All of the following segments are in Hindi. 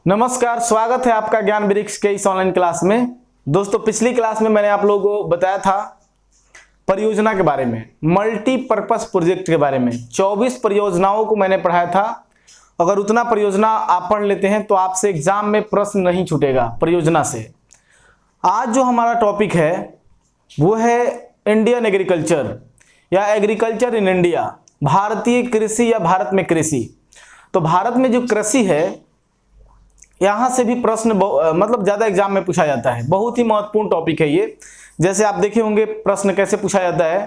नमस्कार, स्वागत है आपका ज्ञान वृक्ष के इस ऑनलाइन क्लास में। दोस्तों, पिछली क्लास में मैंने आप लोगों को बताया था परियोजना के बारे में, मल्टीपर्पस प्रोजेक्ट के बारे में। 24 परियोजनाओं को मैंने पढ़ाया था। अगर उतना परियोजना आप पढ़ लेते हैं तो आपसे एग्जाम में प्रश्न नहीं छूटेगा परियोजना से। आज जो हमारा टॉपिक है वो है इंडियन एग्रीकल्चर या एग्रीकल्चर इन इंडिया, भारतीय कृषि या भारत में कृषि। तो भारत में जो कृषि है, यहाँ से भी प्रश्न मतलब ज़्यादा एग्जाम में पूछा जाता है। बहुत ही महत्वपूर्ण टॉपिक है ये। जैसे आप देखे होंगे प्रश्न कैसे पूछा जाता है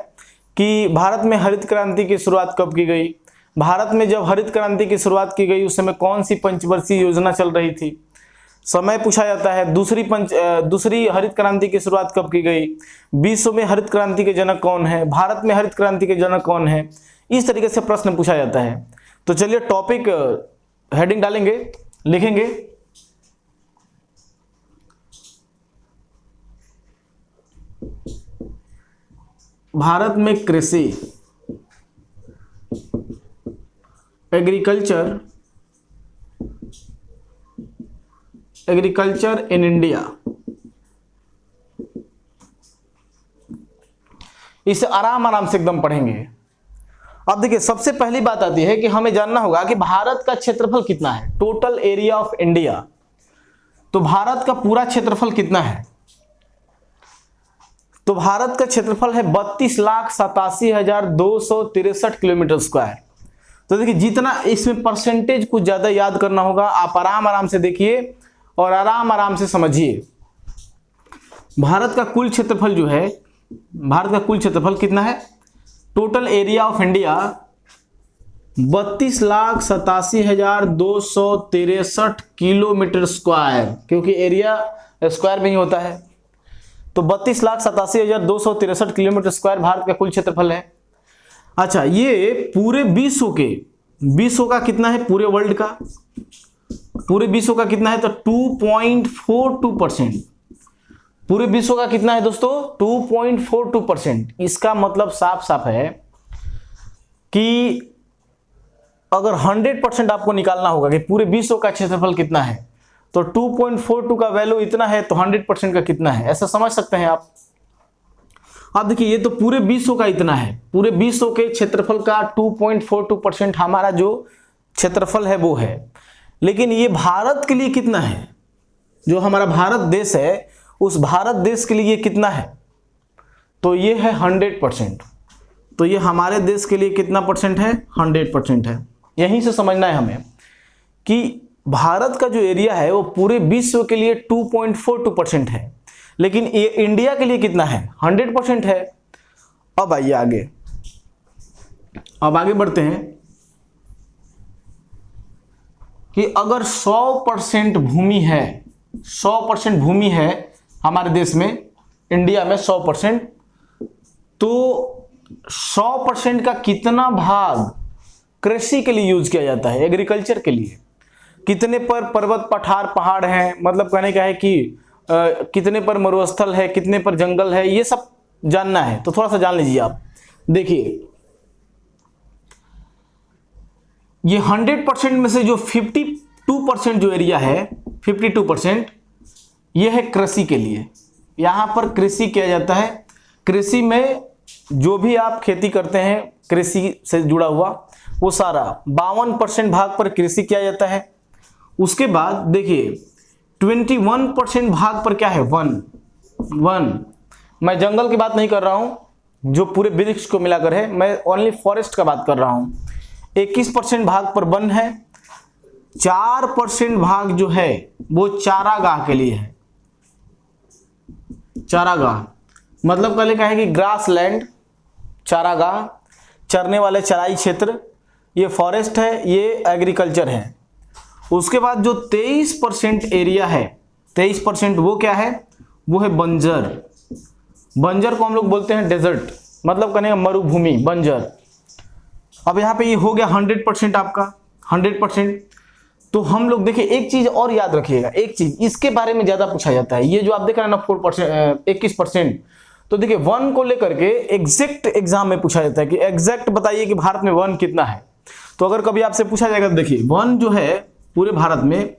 कि भारत में हरित क्रांति की शुरुआत कब की गई, भारत में जब हरित क्रांति की शुरुआत की गई उस समय कौन सी पंचवर्षीय योजना चल रही थी, समय पूछा जाता है। दूसरी हरित क्रांति की शुरुआत कब की गई, विश्व में हरित क्रांति के जनक कौन है, भारत में हरित क्रांति के जनक कौन है, इस तरीके से प्रश्न पूछा जाता है। तो चलिए टॉपिक हेडिंग डालेंगे, लिखेंगे भारत में कृषि, एग्रीकल्चर इन इंडिया। इसे आराम से एकदम पढ़ेंगे। अब देखिए, सबसे पहली बात आती है कि हमें जानना होगा कि भारत का क्षेत्रफल कितना है, टोटल एरिया ऑफ इंडिया। तो भारत का पूरा क्षेत्रफल कितना है? तो भारत का क्षेत्रफल है 32,87,263 किलोमीटर स्क्वायर। तो देखिए, जितना इसमें परसेंटेज कुछ ज्यादा याद करना होगा, आप आराम से देखिए और आराम से समझिए। भारत का कुल क्षेत्रफल जो है, भारत का कुल क्षेत्रफल कितना है? Total area of India 32,87,263 kilometre square, क्योंकि एरिया स्क्वायर में ही होता है। तो 32,87,263 किलोमीटर स्क्वायर भारत का कुल क्षेत्रफल है। अच्छा, ये पूरे विश्व का कितना है? पूरे वर्ल्ड का, पूरे विश्व का कितना है? तो 2.42%। पूरे विश्व का कितना है दोस्तों? 2.42%। इसका मतलब साफ है कि अगर 100% आपको निकालना होगा कि पूरे विश्व का क्षेत्रफल कितना है, तो 2.42 का वैल्यू इतना है, तो 100% का कितना है, ऐसा समझ सकते हैं आप। अब देखिए, ये तो पूरे विश्व का इतना है, पूरे विश्व के क्षेत्रफल का 2.42% हमारा जो क्षेत्रफल है वो है। लेकिन ये भारत के लिए कितना है? जो हमारा भारत देश है, उस भारत देश के लिए कितना है? तो ये है 100%। तो ये हमारे देश के लिए कितना परसेंट है? 100% है। यहीं से समझना है हमें कि भारत का जो एरिया है वो पूरे विश्व के लिए 2.42% है, लेकिन ये इंडिया के लिए कितना है? 100% है। अब आइए आगे, अब आगे बढ़ते हैं कि अगर 100% भूमि है, 100% भूमि है हमारे देश में, इंडिया में 100%, तो 100% का कितना भाग कृषि के लिए यूज किया जाता है, एग्रीकल्चर के लिए? कितने पर पर्वत पठार पहाड़ हैं, मतलब कहने का है कि कितने पर मरुस्थल है, कितने पर जंगल है, ये सब जानना है। तो थोड़ा सा जान लीजिए आप। देखिए, ये 100% में से जो 52% जो एरिया है, 52% ये है कृषि के लिए। यहां पर कृषि किया जाता है। कृषि में जो भी आप खेती करते हैं कृषि से जुड़ा हुआ, वो सारा 52% भाग पर कृषि किया जाता है। उसके बाद देखिए 21% भाग पर क्या है? वन। मैं जंगल की बात नहीं कर रहा हूं जो पूरे वृक्ष को मिलाकर है, मैं ओनली फॉरेस्ट का बात कर रहा हूं। 21% भाग पर वन है। 4% भाग जो है वो चारागाह के लिए है। चारागाह मतलब कहने का है कि ग्रास लैंड, चारागाह, चरने वाले चराई क्षेत्र, ये फॉरेस्ट है, ये एग्रीकल्चर है। उसके बाद जो 23% एरिया है, 23% वो क्या है? वो है बंजर। बंजर को हम लोग बोलते हैं डेजर्ट, मतलब कहने का मरुभूमि, बंजर। अब यहाँ पे ये हो गया 100% आपका, 100%। तो हम लोग देखिए, एक चीज और याद रखिएगा, एक चीज इसके बारे में ज्यादा पूछा जाता है। ये जो आप देख रहे हैं ना 4%, 21%, तो देखिए वन को लेकर के एग्जैक्ट एग्जाम में पूछा जाता है कि एग्जैक्ट बताइए कि भारत में वन कितना है। तो अगर कभी आपसे पूछा जाएगा, देखिए वन जो है पूरे भारत में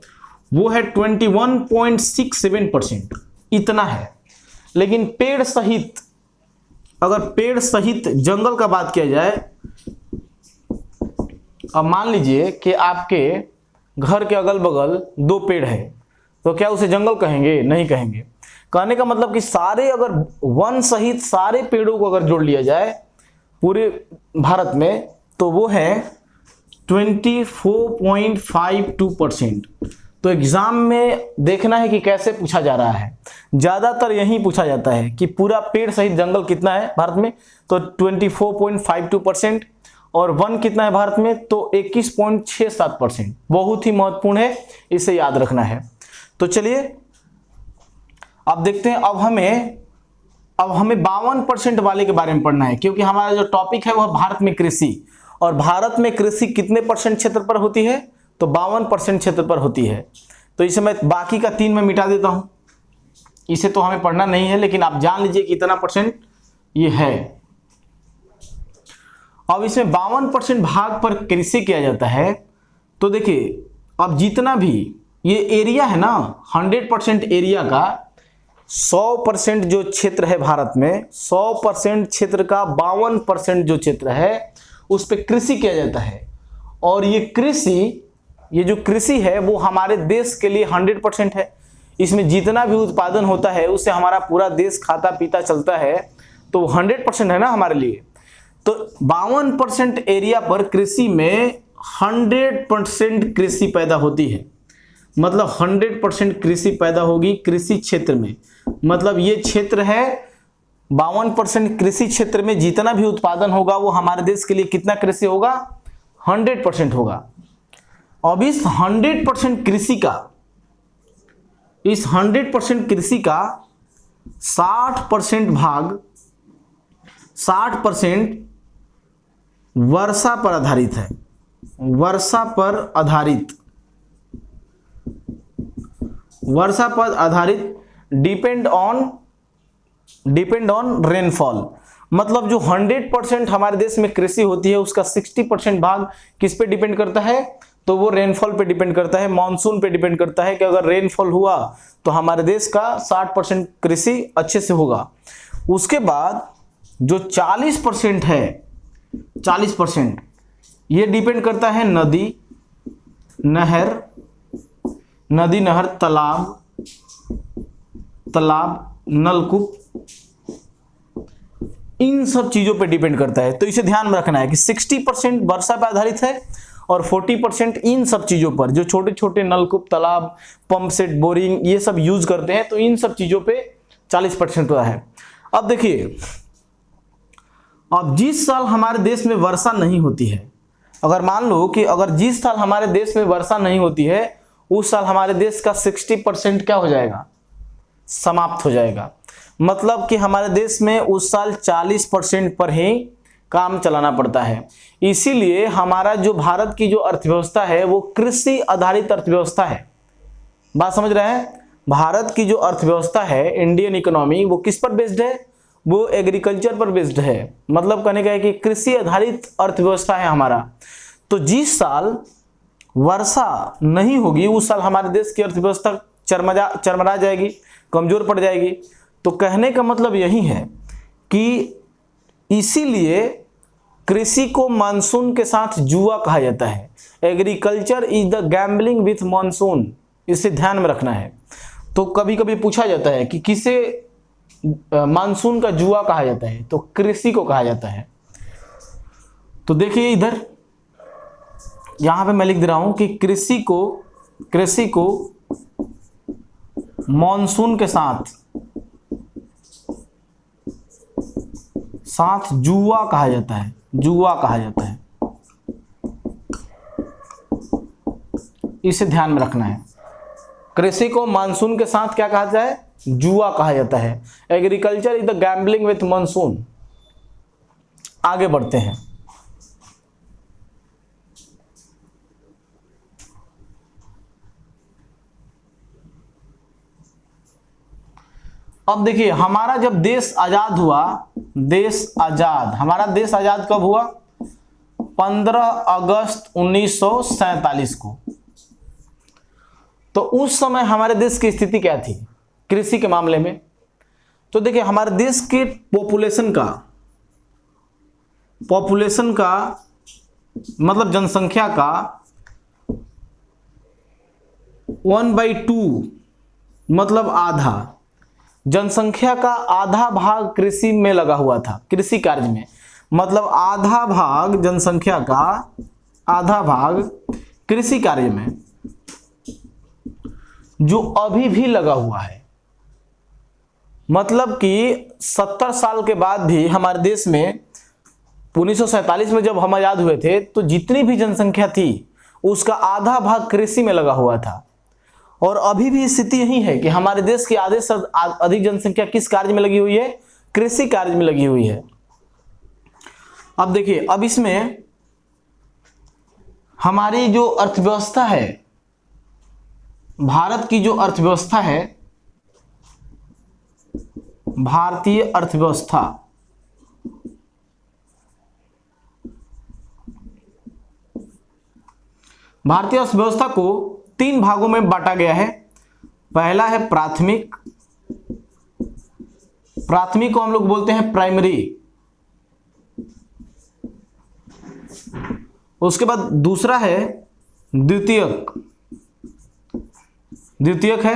वो है 21.67%, इतना है। लेकिन पेड़ सहित, अगर पेड़ सहित जंगल का बात किया जाए, अब मान लीजिए कि आपके घर के अगल बगल 2 पेड़ है, तो क्या उसे जंगल कहेंगे? नहीं कहेंगे। कहने का मतलब कि सारे, अगर वन सहित सारे पेड़ों को अगर जोड़ लिया जाए पूरे भारत में, तो वो है 24.52%। तो एग्जाम में देखना है कि कैसे पूछा जा रहा है। ज्यादातर यही पूछा जाता है कि पूरा पेड़ सहित जंगल कितना है भारत में, तो 24.52%, और वन कितना है भारत में, तो 21.67%। बहुत ही महत्वपूर्ण है, इसे याद रखना है। तो चलिए अब देखते हैं। अब हमें 52% वाले के बारे में पढ़ना है, क्योंकि हमारा जो टॉपिक है वह भारत में कृषि, और भारत में कृषि कितने परसेंट क्षेत्र पर होती है, तो 52% क्षेत्र पर होती है। तो इसे मैं बाकी का 3 में मिटा देता हूं, इसे तो हमें पढ़ना नहीं है, लेकिन आप जान लीजिए कि इतना परसेंट ये है। अब इसमें 52% भाग पर कृषि किया जाता है। तो देखिए, अब जितना भी ये एरिया है ना, 100% एरिया का 100% जो क्षेत्र है भारत में, 100% क्षेत्र का 52% जो क्षेत्र है उस पर कृषि किया जाता है। और ये जो कृषि है वो हमारे देश के लिए 100% है। इसमें जितना भी उत्पादन होता है उससे हमारा पूरा देश खाता पीता चलता है, तो 100% है ना हमारे लिए। तो 52% एरिया पर कृषि में 100% कृषि पैदा होती है, मतलब 100% कृषि पैदा होगी कृषि क्षेत्र में। मतलब ये क्षेत्र है 52% कृषि क्षेत्र में जितना भी उत्पादन होगा वो हमारे देश के लिए कितना कृषि होगा, 100% होगा। अब इस 100% कृषि का 60% भाग 60% वर्षा पर आधारित है। वर्षा पर आधारित डिपेंड ऑन रेनफॉल। मतलब जो 100% हमारे देश में कृषि होती है उसका 60% भाग किस पे डिपेंड करता है, तो वो रेनफॉल पे डिपेंड करता है, मानसून पे डिपेंड करता है कि अगर रेनफॉल हुआ तो हमारे देश का 60% कृषि अच्छे से होगा। उसके बाद जो 40% है, 40% ये डिपेंड करता है नदी नहर, तालाब, नलकूप, इन सब चीजों पे डिपेंड करता है। तो इसे ध्यान में रखना है कि 60% वर्षा पे आधारित है और 40% इन सब चीजों पर, जो छोटे छोटे नलकूप, तालाब, पंप सेट, बोरिंग ये सब यूज करते हैं, तो इन सब चीजों पे 40% है। अब देखिए, अब जिस साल हमारे देश में वर्षा नहीं होती है, अगर मान लो कि अगर जिस साल हमारे देश में वर्षा नहीं होती है उस साल हमारे देश का 60% क्या हो जाएगा, समाप्त हो जाएगा। मतलब कि हमारे देश में उस साल 40% पर ही काम चलाना पड़ता है। इसीलिए हमारा जो भारत की जो अर्थव्यवस्था है वो कृषि आधारित अर्थव्यवस्था है। बात समझ रहे हैं? भारत की जो अर्थव्यवस्था है, इंडियन इकोनॉमी, वो किस पर बेस्ड है, वो एग्रीकल्चर पर बेस्ड है। मतलब कहने का है कि कृषि आधारित अर्थव्यवस्था है हमारा। तो जिस साल वर्षा नहीं होगी उस साल हमारे देश की अर्थव्यवस्था चरमरा जाएगी, कमजोर पड़ जाएगी। तो कहने का मतलब यही है कि इसीलिए कृषि को मानसून के साथ जुआ कहा जाता है। Agriculture is the gambling with monsoon, इसे ध्यान में रखना है। तो कभी कभी पूछा जाता है कि किसे मानसून का जुआ कहा जाता है, तो कृषि को कहा जाता है। तो देखिए इधर यहां पे मैं लिख दे रहा हूं कि कृषि को मानसून के साथ जुआ कहा जाता है, जुआ कहा जाता है। इसे ध्यान में रखना है। कृषि को मानसून के साथ क्या कहा जाता है, जुआ कहा जाता है। Agriculture is the gambling with monsoon. आगे बढ़ते हैं। अब देखिए, हमारा जब देश आजाद हुआ, हमारा देश आजाद कब हुआ, 15 अगस्त 1947 को। तो उस समय हमारे देश की स्थिति क्या थी कृषि के मामले में? तो देखिए हमारे देश के पॉपुलेशन का मतलब जनसंख्या का 1/2 मतलब आधा, जनसंख्या का आधा भाग कृषि में लगा हुआ था, कृषि कार्य में। मतलब आधा भाग जनसंख्या का आधा भाग कृषि कार्य में, जो अभी भी लगा हुआ है। मतलब कि 70 साल के बाद भी हमारे देश में 1947 में जब हम आजाद हुए थे तो जितनी भी जनसंख्या थी उसका आधा भाग कृषि में लगा हुआ था। और अभी भी स्थिति यही है कि हमारे देश की आधे से अधिक जनसंख्या किस कार्य में लगी हुई है? कृषि कार्य में लगी हुई है। अब देखिए, अब इसमें हमारी जो अर्थव्यवस्था है, भारत की जो अर्थव्यवस्था है, भारतीय अर्थव्यवस्था, भारतीय अर्थव्यवस्था को 3 भागों में बांटा गया है। पहला है प्राथमिक, प्राथमिक को हम लोग बोलते हैं प्राइमरी। उसके बाद दूसरा है द्वितीयक, द्वितीयक है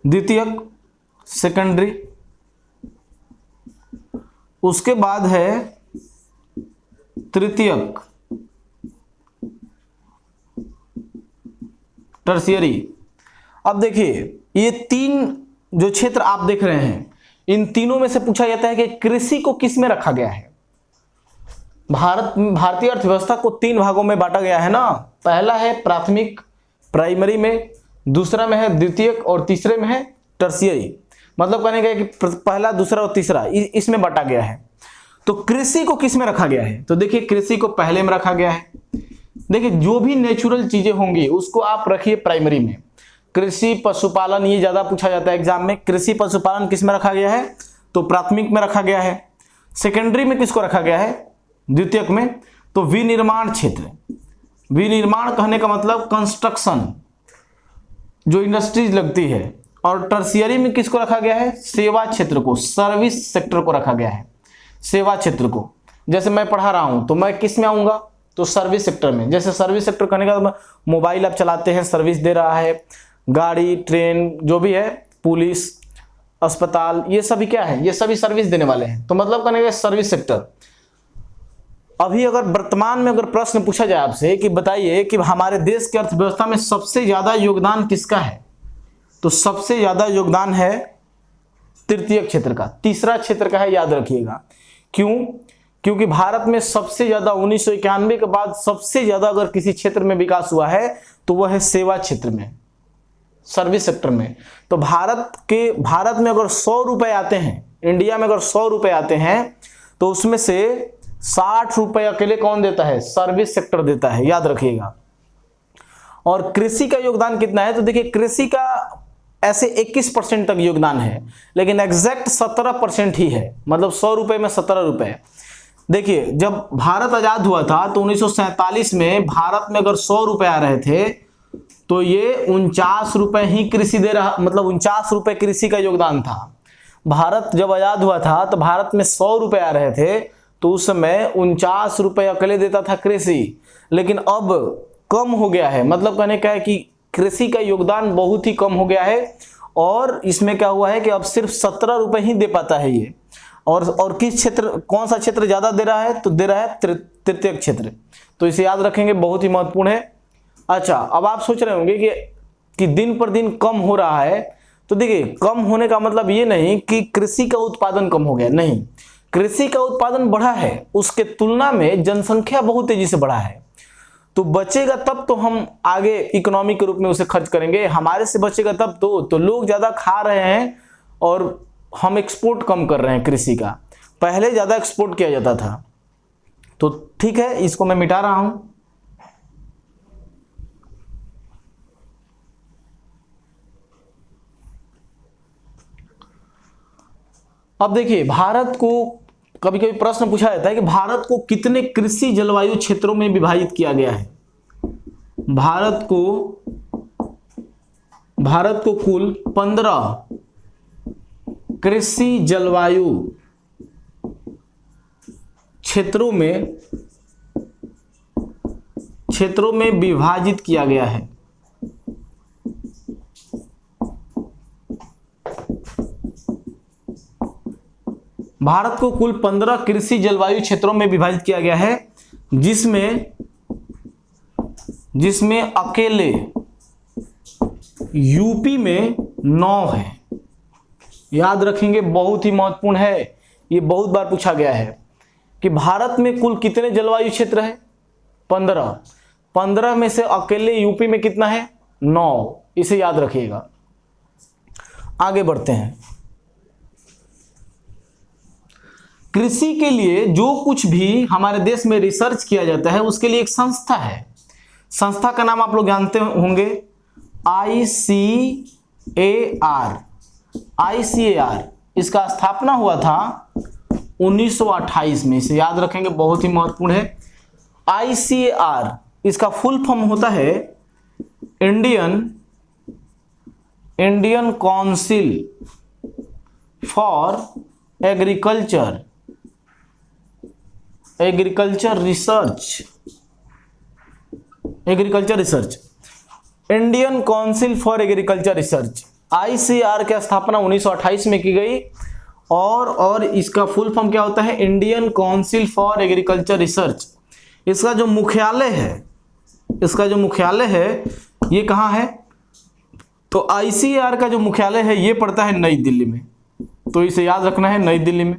द्वितीयक सेकेंडरी। उसके बाद है तृतीयक टर्शियरी। अब देखिए ये 3 जो क्षेत्र आप देख रहे हैं, इन तीनों में से पूछा जाता है कि कृषि को किस में रखा गया है। भारतीय अर्थव्यवस्था को 3 भागों में बांटा गया है ना। पहला है प्राथमिक, प्राइमरी में, दूसरा में है द्वितीयक और तीसरे में है टर्शियरी। मतलब कहने का कि पहला, दूसरा और तीसरा इसमें बांटा गया है। तो कृषि को किस में रखा गया है? तो देखिए कृषि को पहले में रखा गया है। देखिए जो भी नेचुरल चीजें होंगी उसको आप रखिए प्राइमरी में। कृषि पशुपालन ये ज्यादा पूछा जाता है एग्जाम में। कृषि पशुपालन किस में रखा गया है? तो प्राथमिक में रखा गया है। सेकेंडरी में किसको रखा गया है? द्वितीयक में। तो विनिर्माण क्षेत्र, विनिर्माण कहने का मतलब कंस्ट्रक्शन, जो इंडस्ट्रीज लगती है। और टर्शियरी में किसको रखा गया है? सेवा क्षेत्र को, सर्विस सेक्टर को रखा गया है, सेवा क्षेत्र को। जैसे मैं पढ़ा रहा हूं तो मैं किस में आऊंगा? तो सर्विस सेक्टर में। जैसे सर्विस सेक्टर कहने का मोबाइल आप चलाते हैं, सर्विस दे रहा है, गाड़ी, ट्रेन, जो भी है, पुलिस, अस्पताल, ये सभी क्या है? ये सभी सर्विस देने वाले हैं। तो मतलब कहने का सर्विस सेक्टर। अभी अगर वर्तमान में अगर प्रश्न पूछा जाए आपसे कि बताइए कि हमारे देश की अर्थव्यवस्था में सबसे ज्यादा योगदान किसका है, तो सबसे ज्यादा योगदान है तृतीय क्षेत्र का, तीसरा क्षेत्र का है, याद रखिएगा। क्यों? क्योंकि भारत में सबसे ज्यादा 1991 के बाद सबसे ज्यादा अगर किसी क्षेत्र में विकास हुआ है तो वह है सेवा क्षेत्र में, सर्विस सेक्टर में। तो भारत में अगर 100 रुपए आते हैं, इंडिया में अगर 100 रुपए आते हैं तो उसमें से 60 रुपए अकेले कौन देता है? सर्विस सेक्टर देता है, याद रखिएगा। और कृषि का योगदान कितना है? तो देखिए कृषि का ऐसे 21% तक योगदान है, लेकिन एग्जैक्ट 17% ही है। मतलब 100 रुपए में 17 रुपए। देखिए जब भारत आजाद हुआ था तो 1947 में भारत में अगर 100 रुपए आ रहे थे तो ये 49 रुपए ही कृषि दे रहा, मतलब 49 रुपए कृषि का योगदान था। भारत जब आजाद हुआ था तो भारत में 100 रुपए आ रहे थे तो उस समय 49 रुपए अकेले देता था कृषि। लेकिन अब कम हो गया है। मतलब कहने का है कि कृषि का योगदान बहुत ही कम हो गया है। और इसमें क्या हुआ है कि अब सिर्फ 17 रुपए ही दे पाता है ये। और किस क्षेत्र, कौन सा क्षेत्र ज्यादा दे रहा है? तो दे रहा है तृतीय क्षेत्र। तो इसे याद रखेंगे, बहुत ही महत्वपूर्ण है। अच्छा, अब आप सोच रहे होंगे कि दिन पर दिन कम हो रहा है। तो देखिए कम होने का मतलब ये नहीं कि कृषि का उत्पादन कम हो गया, नहीं, कृषि का उत्पादन बढ़ा है, उसके तुलना में जनसंख्या बहुत तेजी से बढ़ा है। तो बचेगा तब तो हम आगे इकोनॉमी के रूप में उसे खर्च करेंगे, हमारे से बचेगा तब तो लोग ज्यादा खा रहे हैं और हम एक्सपोर्ट कम कर रहे हैं कृषि का। पहले ज्यादा एक्सपोर्ट किया जाता था। तो ठीक है, इसको मैं मिटा रहा हूं। अब देखिए भारत को कभी कभी प्रश्न पूछा जाता है कि भारत को कितने कृषि जलवायु क्षेत्रों में विभाजित किया गया है। भारत को कुल 15 कृषि जलवायु क्षेत्रों में विभाजित किया गया है। भारत को कुल 15 कृषि जलवायु क्षेत्रों में विभाजित किया गया है, जिसमें अकेले यूपी में 9 है। याद रखेंगे, बहुत ही महत्वपूर्ण है, ये बहुत बार पूछा गया है कि भारत में कुल कितने जलवायु क्षेत्र है? 15 में से अकेले यूपी में कितना है? 9। इसे याद रखिएगा। आगे बढ़ते हैं। कृषि के लिए जो कुछ भी हमारे देश में रिसर्च किया जाता है उसके लिए एक संस्था है। संस्था का नाम आप लोग जानते होंगे, ICAR। इसका स्थापना हुआ था 1928 में। इसे याद रखेंगे, बहुत ही महत्वपूर्ण है। ICAR इसका फुल फॉर्म होता है Indian council for agriculture research. Indian council for agriculture research, ICAR की स्थापना 1928 में की गई और इसका फुल फॉर्म क्या होता है? Indian council for agriculture research. इसका जो मुख्यालय है ये कहाँ है? तो ICAR का जो मुख्यालय है ये पड़ता है नई दिल्ली में। तो इसे याद रखना है, नई दिल्ली में।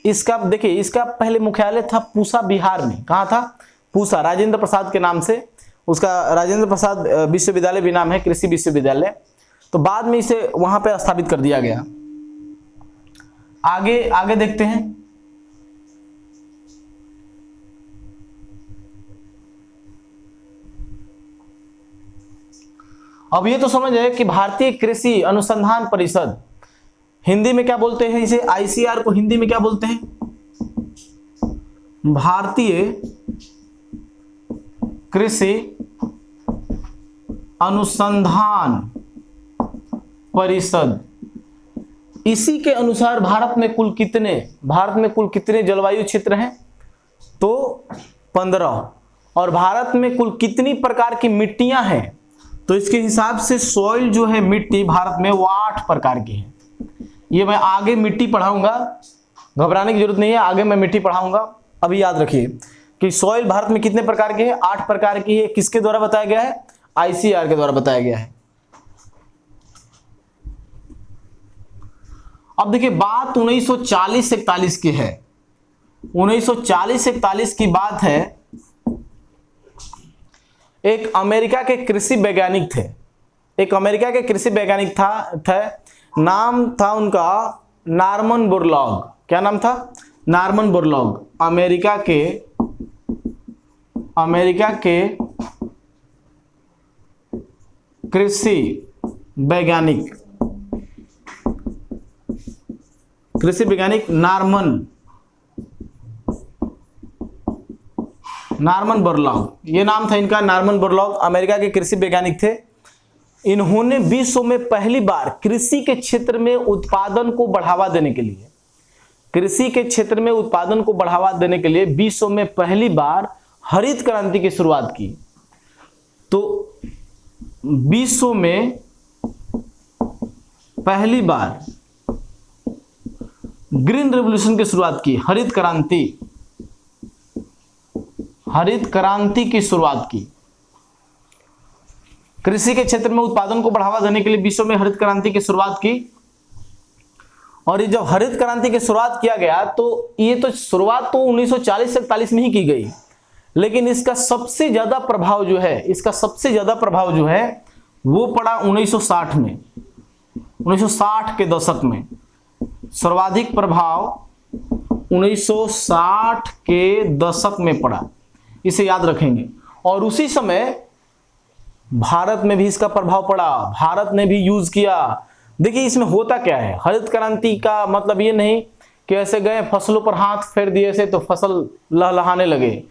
इसका देखिए, इसका पहले मुख्यालय था पूसा, बिहार में। कहाँ था? पूसा, राजेंद्र प्रसाद के नाम से उसका राजेंद्र प्रसाद विश्वविद्यालय भी नाम है, कृषि विश्वविद्यालय। तो बाद में इसे वहां पे स्थापित कर दिया गया। आगे देखते हैं। अब ये तो समझ है कि भारतीय कृषि अनुसंधान परिषद, हिंदी में क्या बोलते हैं इसे? ICAR को हिंदी में क्या बोलते हैं? भारतीय कृषि अनुसंधान परिषद। इसी के अनुसार भारत में कुल कितने जलवायु क्षेत्र हैं? तो 15। और भारत में कुल कितनी प्रकार की मिट्टियां हैं? तो इसके हिसाब से सॉइल जो है, मिट्टी भारत में वो 8 प्रकार की है। ये मैं आगे मिट्टी पढ़ाऊंगा, घबराने की जरूरत नहीं है, आगे मैं मिट्टी पढ़ाऊंगा। अभी याद रखिए कि सॉइल भारत में कितने प्रकार की है? 8 प्रकार की है। किसके द्वारा बताया गया है? ICAR के द्वारा बताया गया है। अब देखिए, बात 1940-41 की है। 1940-41 की बात है। एक अमेरिका के कृषि वैज्ञानिक थे। नाम था उनका नॉर्मन बोरलॉग। क्या नाम था? Norman Borlaug. अमेरिका के कृषि वैज्ञानिक नॉर्मन बोरलॉग, ये नाम था इनका, नॉर्मन बोरलॉग। अमेरिका के कृषि वैज्ञानिक थे। इन्होंने विश्व में पहली बार कृषि के क्षेत्र में उत्पादन को बढ़ावा देने के लिए विश्व में पहली बार हरित क्रांति की शुरुआत की। तो विश्व में पहली बार ग्रीन रेवोल्यूशन की शुरुआत की, हरित क्रांति की शुरुआत की। कृषि के क्षेत्र में उत्पादन को बढ़ावा देने के लिए विश्व में हरित क्रांति की शुरुआत की। और ये जब हरित क्रांति की शुरुआत किया गया तो ये तो शुरुआत तो 1940-41 में ही की गई, लेकिन इसका सबसे ज्यादा प्रभाव जो है वो पड़ा 1960 में। 1960 के दशक में सर्वाधिक प्रभाव 1960 के दशक में पड़ा। इसे याद रखेंगे। और उसी समय भारत में भी इसका प्रभाव पड़ा, भारत ने भी यूज किया। देखिए इसमें होता क्या है, हरित क्रांति का मतलब ये नहीं कि ऐसे गए फसलों पर हाथ फेर दिए से तो फसल लहलहाने लगे।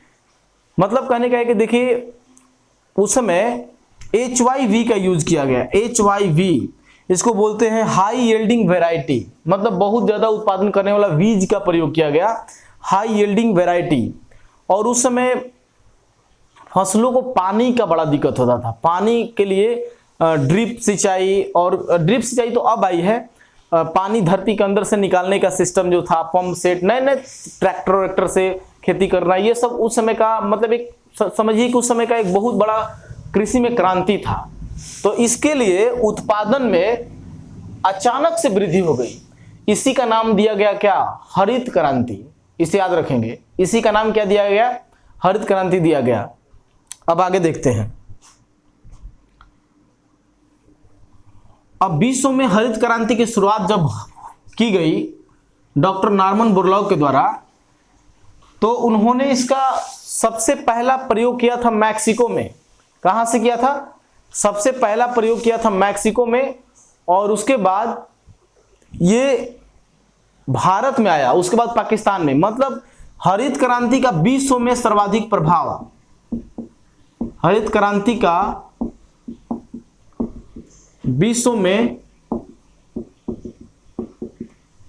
मतलब कहने का है कि देखिए उस समय HYV का यूज किया गया। HYV इसको बोलते हैं हाई यील्डिंग वेराइटी, मतलब बहुत ज्यादा उत्पादन करने वाला बीज का प्रयोग किया गया, हाई यील्डिंग वेराइटी। और उस समय फसलों को पानी का बड़ा दिक्कत होता था, पानी के लिए ड्रिप सिंचाई, और ड्रिप सिंचाई तो अब आई है, पानी धरती के अंदर से निकालने का सिस्टम जो था, पंप सेट, नए नए ट्रैक्टर वैक्टर से खेती करना, ये सब उस समय का मतलब एक समझिए कि उस समय का एक बहुत बड़ा कृषि में क्रांति था। तो इसके लिए उत्पादन में अचानक से वृद्धि हो गई। इसी का नाम दिया गया क्या? हरित क्रांति। इसे याद रखेंगे, इसी का नाम क्या दिया गया? हरित क्रांति दिया गया। अब आगे देखते हैं। अब विश्व में हरित क्रांति की शुरुआत जब की गई डॉक्टर नॉर्मन बोरलॉग के द्वारा, तो उन्होंने इसका सबसे पहला प्रयोग किया था मैक्सिको में। कहां से किया था? सबसे पहला प्रयोग किया था मैक्सिको में, और उसके बाद ये भारत में आया, उसके बाद पाकिस्तान में। मतलब हरित क्रांति का विश्व में सर्वाधिक प्रभाव, हरित क्रांति का विश्व में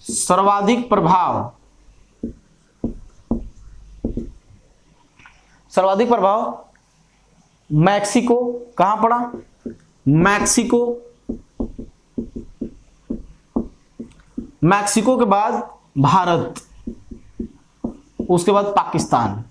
सर्वाधिक प्रभाव, सर्वाधिक प्रभाव मैक्सिको। कहां पड़ा? मैक्सिको। मैक्सिको के बाद भारत, उसके बाद पाकिस्तान।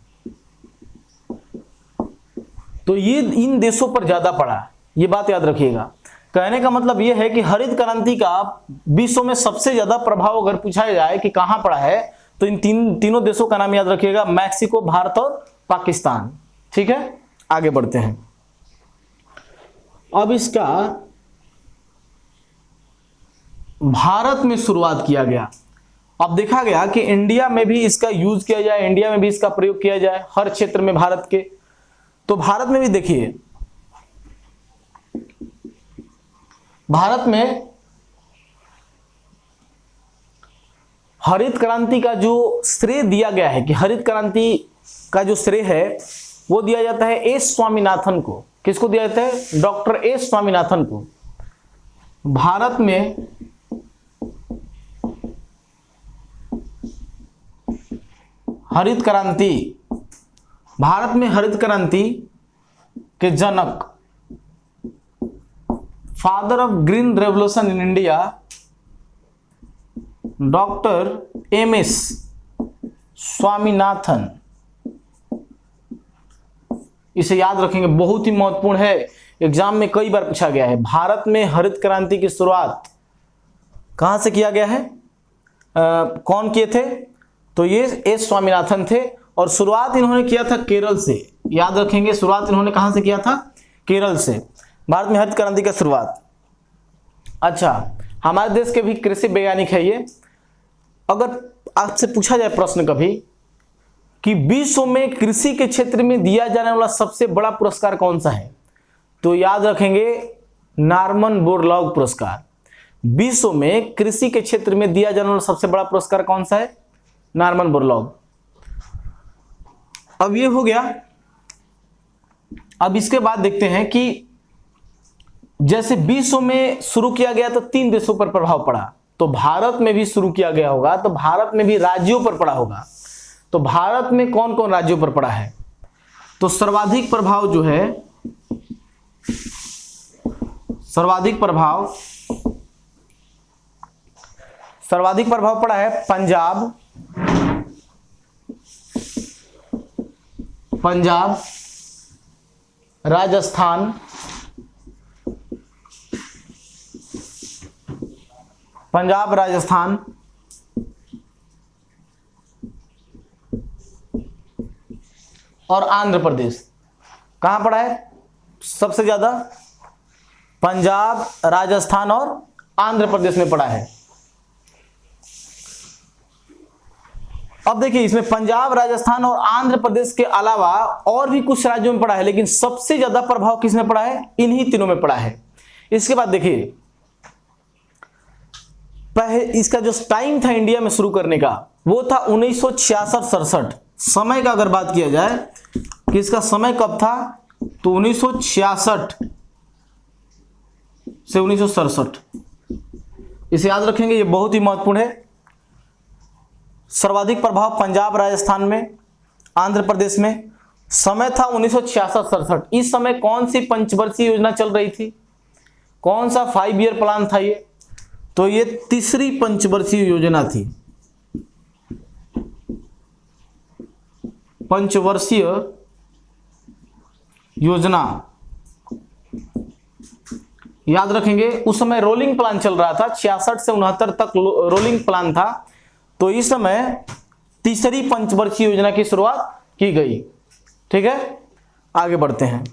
तो ये इन देशों पर ज्यादा पड़ा, ये बात याद रखिएगा। कहने का मतलब ये है कि हरित क्रांति का विश्व में सबसे ज्यादा प्रभाव अगर पूछा जाए कि कहां पड़ा है, तो इन तीनों देशों का नाम याद रखिएगा, मैक्सिको, भारत और पाकिस्तान। ठीक है, आगे बढ़ते हैं। अब इसका भारत में शुरुआत किया गया। अब देखा गया कि इंडिया में भी इसका यूज किया जाए, इंडिया में भी इसका प्रयोग किया जाए हर क्षेत्र में भारत के। तो भारत में भी देखिए, भारत में हरित क्रांति का जो श्रेय दिया गया है, कि हरित क्रांति का जो श्रेय है वो दिया जाता है एस स्वामीनाथन को। किसको दिया जाता है? डॉक्टर एस स्वामीनाथन को। भारत में हरित क्रांति, भारत में हरित क्रांति के जनक, father of green revolution in India, doctor M S. Swaminathan. इसे याद रखेंगे, बहुत ही महत्वपूर्ण है, एग्जाम में कई बार पूछा गया है। भारत में हरित क्रांति की शुरुआत कहां से किया गया है? कौन किए थे? तो ये एस स्वामीनाथन थे, और शुरुआत इन्होंने किया था केरल से। याद रखेंगे, शुरुआत इन्होंने कहां से किया था? केरल से। भारत में हरित क्रांति का शुरुआत। अच्छा, हमारे देश के भी कृषि वैज्ञानिक है ये। अगर आपसे पूछा जाए प्रश्न कभी कि विश्व में कृषि के क्षेत्र में दिया जाने वाला सबसे बड़ा पुरस्कार कौन सा है, तो याद रखेंगे नॉर्मन बोरलॉग पुरस्कार। विश्व में कृषि के क्षेत्र में दिया जाने वाला सबसे बड़ा पुरस्कार कौन सा है? Norman Borlaug. अब ये हो गया। अब इसके बाद देखते हैं कि जैसे विश्व में शुरू किया गया तो 3 देशों पर प्रभाव पड़ा, तो भारत में भी शुरू किया गया होगा, तो भारत में भी राज्यों पर पड़ा होगा। तो भारत में कौन कौन राज्यों पर पड़ा है? तो सर्वाधिक प्रभाव जो है, सर्वाधिक प्रभाव पड़ा है पंजाब, राजस्थान, पंजाब, राजस्थान, और आंध्र प्रदेश। कहां पड़ा है सबसे ज्यादा? पंजाब, राजस्थान और आंध्र प्रदेश में पड़ा है। अब देखिए, इसमें पंजाब, राजस्थान और आंध्र प्रदेश के अलावा और भी कुछ राज्यों में पड़ा है, लेकिन सबसे ज्यादा प्रभाव किसमें पड़ा है? इन्हीं तीनों में पड़ा है। इसके बाद देखिए, इसका जो टाइम था इंडिया में शुरू करने का वो था 1966-67। समय का अगर बात किया जाए कि इसका समय कब था, तो 1966 से 1967। इसे याद रखेंगे, ये बहुत ही महत्वपूर्ण है। सर्वाधिक प्रभाव पंजाब, राजस्थान में, आंध्र प्रदेश में। समय था 1966-67। इस समय कौन सी पंचवर्षीय योजना चल रही थी, कौन सा 5 ईयर प्लान था ये, तो ये तीसरी पंचवर्षीय योजना थी। पंचवर्षीय योजना याद रखेंगे। उस समय रोलिंग प्लान चल रहा था, 66 से 69 तक रोलिंग प्लान था। तो इस समय तीसरी पंचवर्षीय योजना की शुरुआत की गई। ठीक है, आगे बढ़ते हैं।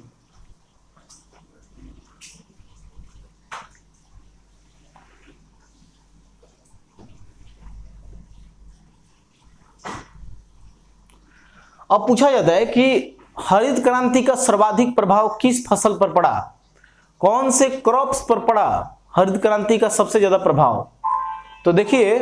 अब पूछा जाता है कि हरित क्रांति का सर्वाधिक प्रभाव किस फसल पर पड़ा, कौन से क्रॉप्स पर पड़ा हरित क्रांति का सबसे ज्यादा प्रभाव। तो देखिए,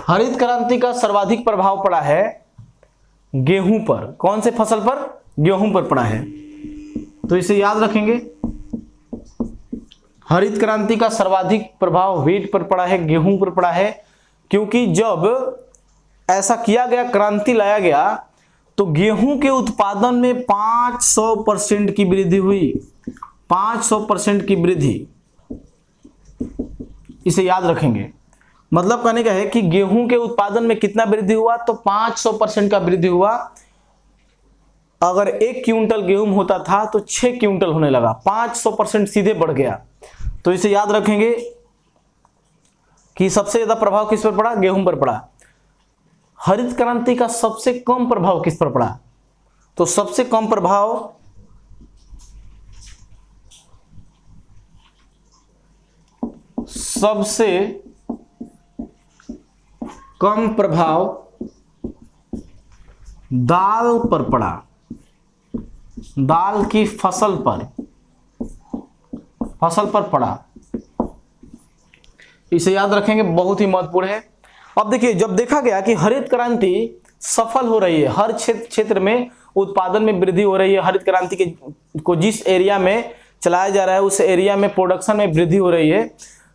हरित क्रांति का सर्वाधिक प्रभाव पड़ा है गेहूं पर। कौन से फसल पर, गेहूं पर पड़ा है। तो इसे याद रखेंगे, हरित क्रांति का सर्वाधिक प्रभाव व्हीट पर पड़ा है, गेहूं पर पड़ा है। क्योंकि जब ऐसा किया गया, क्रांति लाया गया, तो गेहूं के उत्पादन में 500% की वृद्धि हुई। 500% की वृद्धि, इसे याद रखेंगे। मतलब कहने का है कि गेहूं के उत्पादन में कितना वृद्धि हुआ, तो 500% का वृद्धि हुआ। अगर 1 क्विंटल गेहूं होता था तो 6 क्विंटल होने लगा, 500% सीधे बढ़ गया। तो इसे याद रखेंगे कि सबसे ज्यादा प्रभाव किस पर पड़ा, गेहूं पर पड़ा। हरित क्रांति का सबसे कम प्रभाव किस पर पड़ा, तो सबसे कम प्रभाव दाल पर पड़ा, दाल की फसल पर पड़ा। इसे याद रखेंगे, बहुत ही महत्वपूर्ण है। अब देखिए, जब देखा गया कि हरित क्रांति सफल हो रही है, हर क्षेत्र में उत्पादन में वृद्धि हो रही है, हरित क्रांति को जिस एरिया में चलाया जा रहा है उस एरिया में प्रोडक्शन में वृद्धि हो रही है,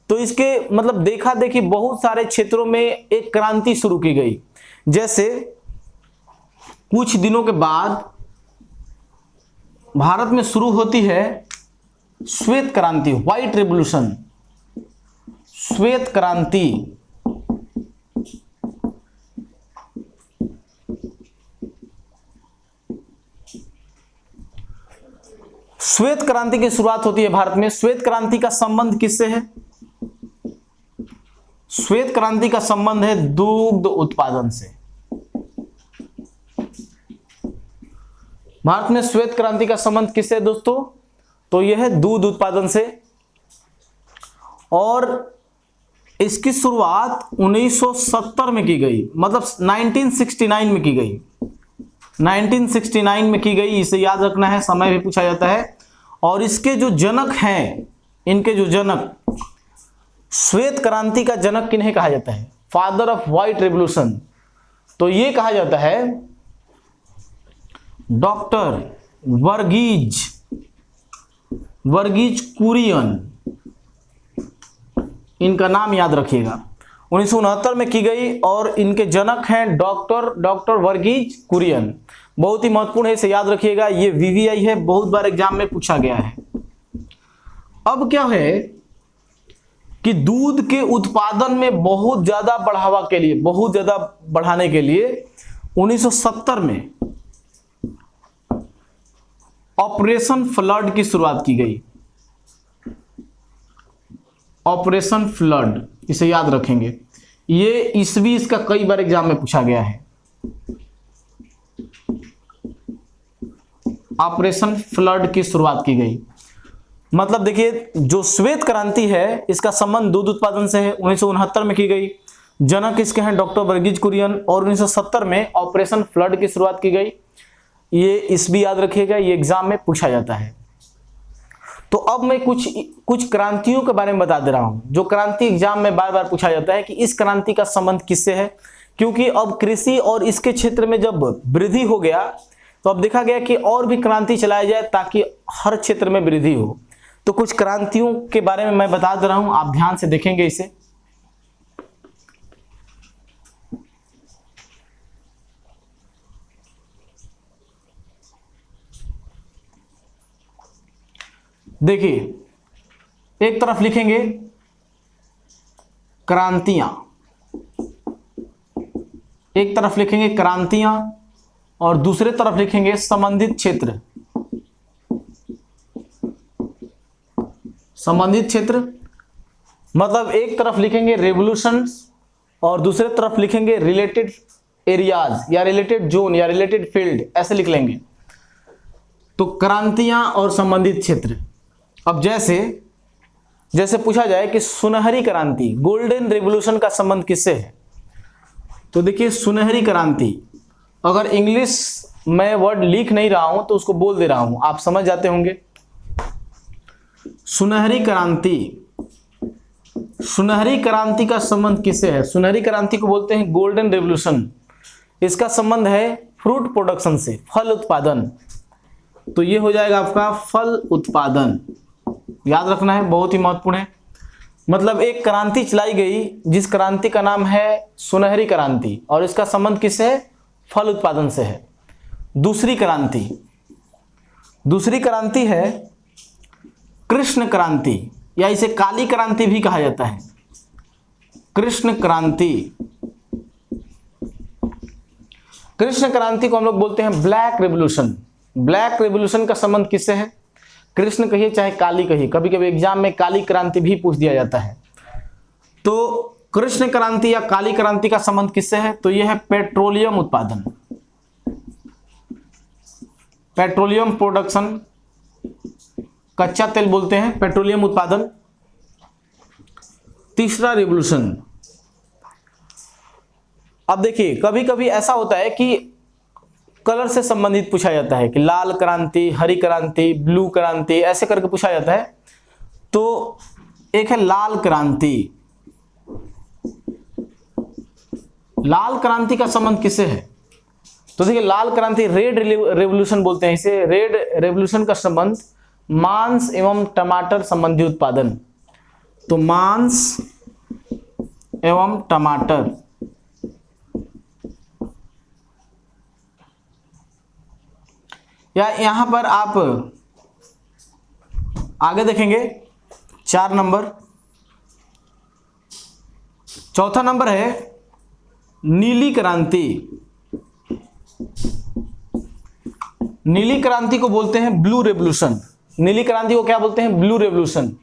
तो इसके मतलब देखा देखी बहुत सारे क्षेत्रों में एक क्रांति शुरू की गई। जैसे कुछ दिनों के बाद भारत में शुरू होती है श्वेत क्रांति, व्हाइट रेवोल्यूशन। श्वेत क्रांति श्वेत क्रांति की शुरुआत होती है भारत में। श्वेत क्रांति का संबंध किससे है, श्वेत क्रांति का संबंध है दुग्ध उत्पादन से। भारत में श्वेत क्रांति का संबंध किससे दोस्तों, तो यह है दूध उत्पादन से। और इसकी शुरुआत 1970 में की गई, मतलब 1969 में की गई। 1969 में की गई, इसे याद रखना है, समय भी पूछा जाता है। और इसके जो जनक हैं, इनके जो जनक, श्वेत क्रांति का जनक किन्हें कहा जाता है, फादर ऑफ व्हाइट रेवोल्यूशन, तो ये कहा जाता है डॉक्टर वर्गीज कुरियन। इनका नाम याद रखिएगा। 1969 में की गई और इनके जनक हैं डॉक्टर वर्गीज कुरियन। बहुत ही महत्वपूर्ण है, इसे याद रखिएगा। ये वीवीआई है, बहुत बार एग्जाम में पूछा गया है। अब क्या है कि दूध के उत्पादन में बहुत ज्यादा बढ़ावा के लिए, बहुत ज्यादा बढ़ाने के लिए 1970 में ऑपरेशन फ्लड की शुरुआत की गई। ऑपरेशन फ्लड, इसे याद रखेंगे। ये ईस्वी इसका कई बार एग्जाम में पूछा गया है। ऑपरेशन फ्लड की शुरुआत की गई। मतलब देखिए, जो श्वेत क्रांति है इसका संबंध दूध उत्पादन से है, 1969 में की गई। जनक इसके हैं डॉक्टर वर्गीज कुरियन, और 1970 में ऑपरेशन फ्लड की शुरुआत की गई। ये इस भी याद रखिएगा, ये एग्जाम में पूछा जाता है। तो अब मैं कुछ क्रांतियों के बारे में बता दे रहा हूं, जो क्रांति एग्जाम में बार बार पूछा जाता है कि इस क्रांति का संबंध किससे है। क्योंकि अब कृषि और इसके क्षेत्र में जब वृद्धि हो गया तो अब देखा गया कि और भी क्रांति चलाया जाए ताकि हर क्षेत्र में वृद्धि हो। तो कुछ क्रांतियों के बारे में मैं बता दे रहा हूं, आप ध्यान से देखेंगे इसे। देखिए, एक तरफ लिखेंगे क्रांतियां, एक तरफ लिखेंगे क्रांतियां और दूसरे तरफ लिखेंगे संबंधित क्षेत्र। संबंधित क्षेत्र मतलब एक तरफ लिखेंगे रेवोल्यूशंस और दूसरे तरफ लिखेंगे रिलेटेड एरियाज या रिलेटेड जोन या रिलेटेड फील्ड, ऐसे लिख लेंगे। तो क्रांतियां और संबंधित क्षेत्र। अब जैसे पूछा जाए कि सुनहरी क्रांति, गोल्डन रेवोल्यूशन का संबंध किससे है, तो देखिए सुनहरी क्रांति, अगर इंग्लिश में वर्ड लिख नहीं रहा हूं तो उसको बोल दे रहा हूं, आप समझ जाते होंगे। सुनहरी क्रांति, सुनहरी क्रांति का संबंध किससे है? सुनहरी क्रांति को बोलते हैं गोल्डन रेवोल्यूशन। इसका संबंध है फ्रूट प्रोडक्शन से, फल उत्पादन। तो ये हो जाएगा आपका फल उत्पादन, याद रखना है, बहुत ही महत्वपूर्ण है। मतलब एक क्रांति चलाई गई जिस क्रांति का नाम है सुनहरी क्रांति और इसका संबंध किससे है? फल उत्पादन से है। दूसरी क्रांति है कृष्ण क्रांति, या इसे काली क्रांति भी कहा जाता है। कृष्ण क्रांति, कृष्ण क्रांति को हम लोग बोलते हैं ब्लैक रेवोल्यूशन। ब्लैक रेवोल्यूशन का संबंध किससे है? कृष्ण कहिए चाहे काली कहिए, कभी कभी एग्जाम में काली क्रांति भी पूछ दिया जाता है। तो कृष्ण क्रांति या काली क्रांति का संबंध किससे है? तो यह है पेट्रोलियम उत्पादन, पेट्रोलियम प्रोडक्शन, कच्चा तेल बोलते हैं, पेट्रोलियम उत्पादन। तीसरा रेवोल्यूशन, अब देखिए कभी कभी ऐसा होता है कि कलर से संबंधित पूछा जाता है कि लाल क्रांति, हरी क्रांति, ब्लू क्रांति, ऐसे करके पूछा जाता है। तो एक है लाल क्रांति। लाल क्रांति का संबंध किससे है? तो देखिए लाल क्रांति, रेड रेवोल्यूशन बोलते हैं इसे। रेड रेवोल्यूशन का संबंध मांस एवं टमाटर संबंधी उत्पादन। तो मांस एवं टमाटर, या यहां पर आप आगे देखेंगे 4 नंबर, चौथा नंबर है नीली क्रांति। नीली क्रांति को बोलते हैं ब्लू रेवोल्यूशन। नीली क्रांति को क्या बोलते हैं? Blue revolution.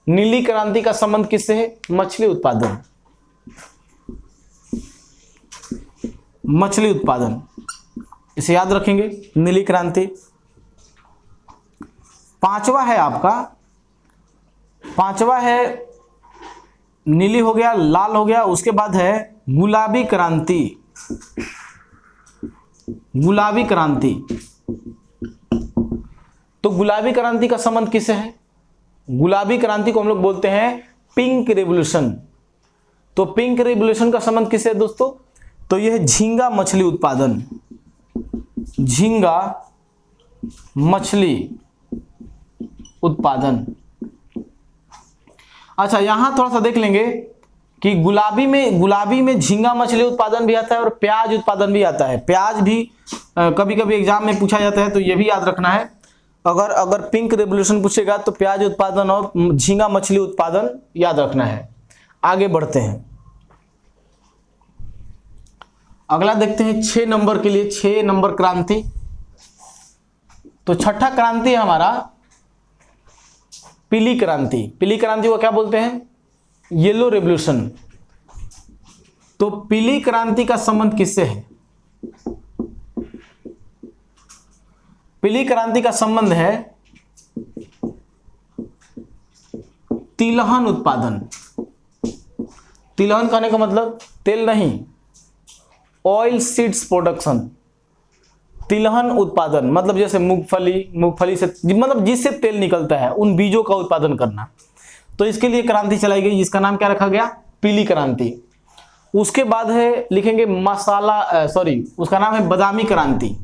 नीली क्रांति का संबंध किससे है? मछली उत्पादन, मछली उत्पादन, इसे याद रखेंगे, नीली क्रांति। पांचवा है आपका, पांचवा है नीली हो गया, लाल हो गया, उसके बाद है गुलाबी क्रांति। गुलाबी क्रांति, तो गुलाबी क्रांति का संबंध किससे है? गुलाबी क्रांति को हम लोग बोलते हैं पिंक रेवोल्यूशन। तो पिंक रेवोल्यूशन का संबंध किससे है दोस्तों? तो यह है झींगा मछली उत्पादन, झींगा मछली उत्पादन। अच्छा, यहां थोड़ा सा देख लेंगे कि गुलाबी में झींगा मछली उत्पादन भी आता है और प्याज उत्पादन भी आता है। प्याज भी कभी कभी एग्जाम में पूछा जाता है, तो यह भी याद रखना है। अगर पिंक रेवोल्यूशन पूछेगा तो प्याज उत्पादन और झींगा मछली उत्पादन याद रखना है। आगे बढ़ते हैं, अगला देखते हैं 6 नंबर के लिए, 6 नंबर क्रांति। तो छठा क्रांति है हमारा पीली क्रांति। पीली क्रांति को क्या बोलते हैं? Yellow revolution. तो पीली क्रांति का संबंध किससे है? पीली क्रांति का संबंध है तिलहन उत्पादन। तिलहन कहने का मतलब तेल नहीं, ऑयल सीड्स प्रोडक्शन, तिलहन उत्पादन, मतलब जैसे मूंगफली से मतलब जिससे तेल निकलता है उन बीजों का उत्पादन करना। तो इसके लिए क्रांति चलाई गई, जिसका नाम क्या रखा गया, पीली क्रांति। उसके बाद है लिखेंगे उसका नाम है बादामी क्रांति।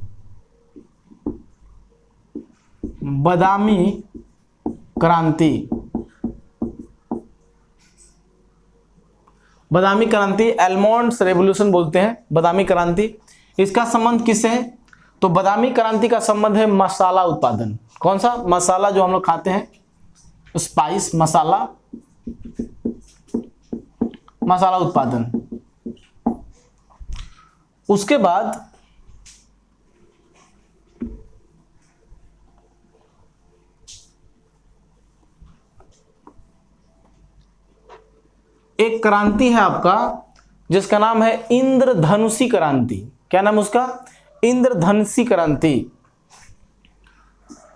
बादामी क्रांति, बादामी क्रांति एलमंड्स रेवोल्यूशन बोलते हैं बादामी क्रांति। इसका संबंध किससे है, तो बादामी क्रांति का संबंध है मसाला उत्पादन। कौन सा मसाला, जो हम लोग खाते हैं, स्पाइस मसाला, मसाला उत्पादन। उसके बाद एक क्रांति है आपका जिसका नाम है इंद्रधनुषी क्रांति। क्या नाम उसका, इंद्रधनुषी क्रांति।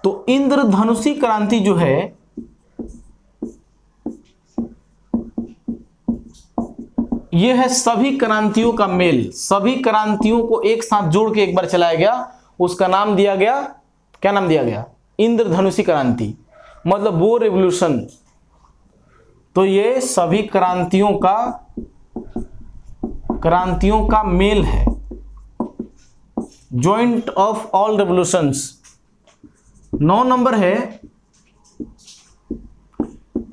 तो इंद्रधनुषी क्रांति जो है यह है सभी क्रांतियों का मेल, सभी क्रांतियों को एक साथ जोड़ के एक बार चलाया गया, उसका नाम दिया गया, क्या नाम दिया गया, इंद्रधनुषी क्रांति, मतलब वो रेवोल्यूशन। तो ये सभी क्रांतियों का मेल है, joint of all revolutions. 9 number है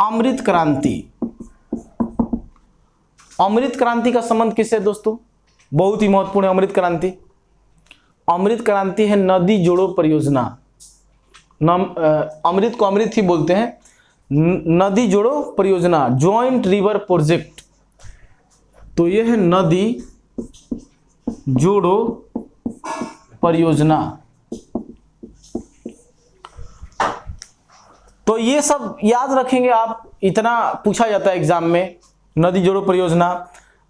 अमृत क्रांति। अमृत क्रांति का संबंध किससे दोस्तों, बहुत ही महत्वपूर्ण है अमृत क्रांति। अमृत क्रांति है नदी जोड़ो परियोजना। अमृत को अमृत ही बोलते हैं, नदी जोड़ो परियोजना, जॉइंट रिवर प्रोजेक्ट। तो यह है नदी जोड़ो परियोजना। तो ये सब याद रखेंगे आप, इतना पूछा जाता है एग्जाम में। नदी जोड़ो परियोजना,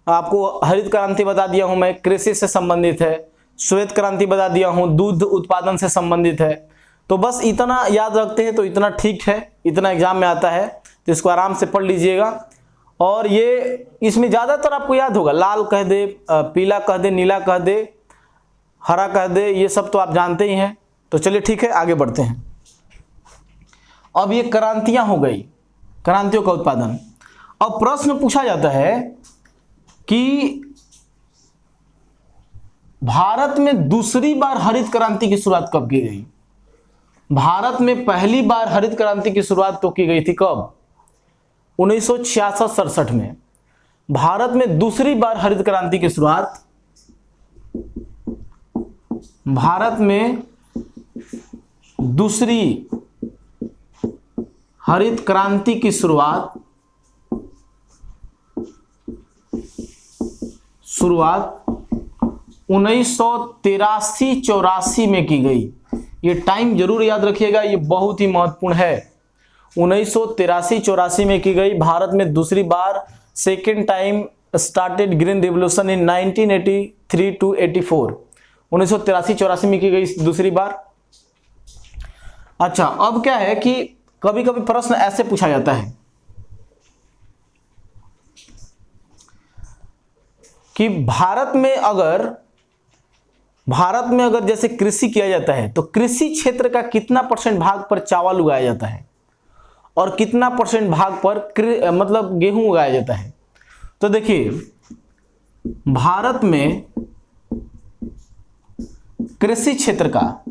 आपको हरित क्रांति बता दिया हूं मैं, कृषि से संबंधित है। श्वेत क्रांति बता दिया हूं, दूध उत्पादन से संबंधित है। तो बस इतना याद रखते हैं तो इतना ठीक है, इतना एग्जाम में आता है, तो इसको आराम से पढ़ लीजिएगा। और ये इसमें ज़्यादातर आपको याद होगा, लाल कह दे, पीला कह दे, नीला कह दे, हरा कह दे, ये सब तो आप जानते ही हैं। तो चलिए ठीक है, आगे बढ़ते हैं। अब ये क्रांतियां हो गई, क्रांतियों का उत्पादन। अब प्रश्न पूछा जाता है कि भारत में दूसरी बार हरित क्रांति की शुरुआत कब की गई। भारत में पहली बार हरित क्रांति की शुरुआत तो की गई थी कब, 1966-67 में। भारत में दूसरी बार हरित क्रांति की शुरुआत, भारत में दूसरी हरित क्रांति की शुरुआत 1983-84 में की गई। ये टाइम जरूर याद रखिएगा, ये बहुत ही महत्वपूर्ण है। 1983-84 में की गई भारत में दूसरी बार। Second time started green revolution in 1983-84। 1983-84 में की गई दूसरी बार। अच्छा, अब क्या है कि कभी कभी प्रश्न ऐसे पूछा जाता है कि भारत में अगर जैसे कृषि किया जाता है तो कृषि क्षेत्र का कितना % भाग पर चावल उगाया जाता है और कितना % भाग पर मतलब गेहूं उगाया जाता है। तो देखिए, भारत में कृषि क्षेत्र का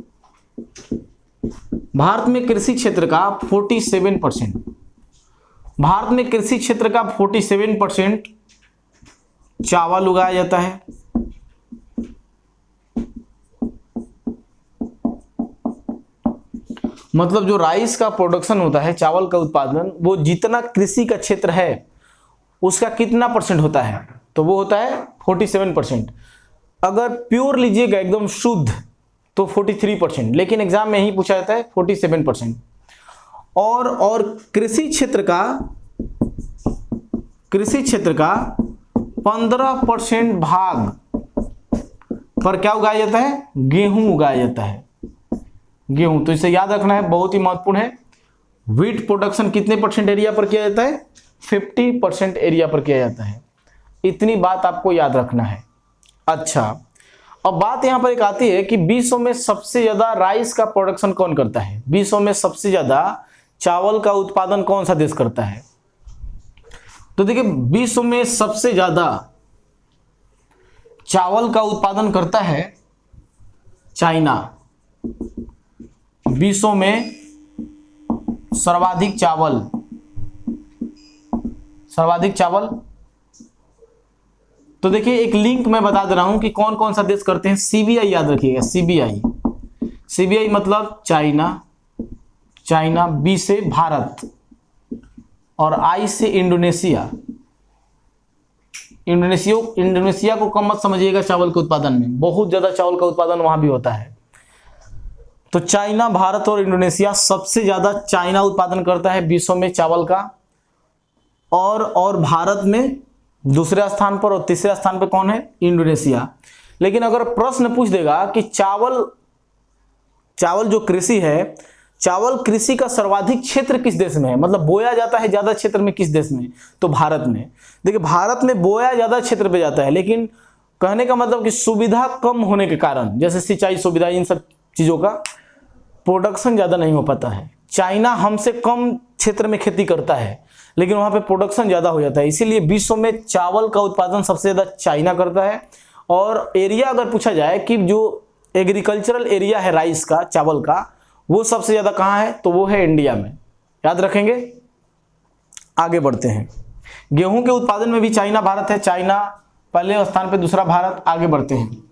47%, भारत में कृषि क्षेत्र का 47% चावल उगाया जाता है। मतलब जो राइस का प्रोडक्शन होता है, चावल का उत्पादन, वो जितना कृषि का क्षेत्र है उसका कितना % होता है, तो वो होता है 47%। अगर प्योर लीजिएगा एकदम शुद्ध तो 43%, लेकिन एग्जाम में ही पूछा जाता है 47%। और कृषि क्षेत्र का 15% भाग पर क्या उगाया जाता है, गेहूं उगाया जाता है। गेहूं, तो इसे याद रखना है, बहुत ही महत्वपूर्ण है। व्हीट प्रोडक्शन कितने % एरिया पर किया जाता है, 50% एरिया पर किया जाता है। इतनी बात आपको याद रखना है। अच्छा, अब बात यहां पर एक आती है कि विश्व में सबसे ज्यादा राइस का प्रोडक्शन कौन करता है? विश्व में सबसे ज्यादा चावल का उत्पादन कौन सा देश करता है? तो देखिए, विश्व में सबसे ज्यादा चावल का उत्पादन करता है चाइना। विश्व में सर्वाधिक चावल। तो देखिए, एक लिंक मैं बता दे रहा हूं कि कौन कौन सा देश करते हैं। सीबीआई याद रखिएगा, सीबीआई मतलब चाइना, बी से भारत और आई से इंडोनेशिया। इंडोनेशिया को कम मत समझिएगा चावल के उत्पादन में, बहुत ज्यादा चावल का उत्पादन वहां भी होता है। तो चाइना, भारत और इंडोनेशिया, सबसे ज्यादा चाइना उत्पादन करता है विश्व में चावल का, और भारत में दूसरे स्थान पर, और तीसरे स्थान पर कौन है? इंडोनेशिया। लेकिन अगर प्रश्न पूछ देगा कि चावल जो कृषि है, चावल कृषि का सर्वाधिक क्षेत्र किस देश में है, मतलब बोया जाता है ज्यादा क्षेत्र में किस देश में? तो भारत में। देखिए, भारत में बोया ज्यादा क्षेत्र पे जाता है, लेकिन कहने का मतलब कि सुविधा कम होने के कारण, जैसे सिंचाई सुविधा, इन सब चीजों का प्रोडक्शन ज्यादा नहीं हो पाता है। चाइना हमसे कम क्षेत्र में खेती करता है, लेकिन वहां पे प्रोडक्शन ज्यादा हो जाता है, इसीलिए विश्व में चावल का उत्पादन सबसे ज्यादा चाइना करता है। और एरिया अगर पूछा जाए कि जो एग्रीकल्चरल एरिया है राइस का, चावल का, वो सबसे ज्यादा कहां है? तो वो है इंडिया में। याद रखेंगे। आगे बढ़ते हैं। गेहूं के उत्पादन में भी चाइना, भारत है। चाइना पहले स्थान पे, दूसरा भारत। आगे बढ़ते हैं,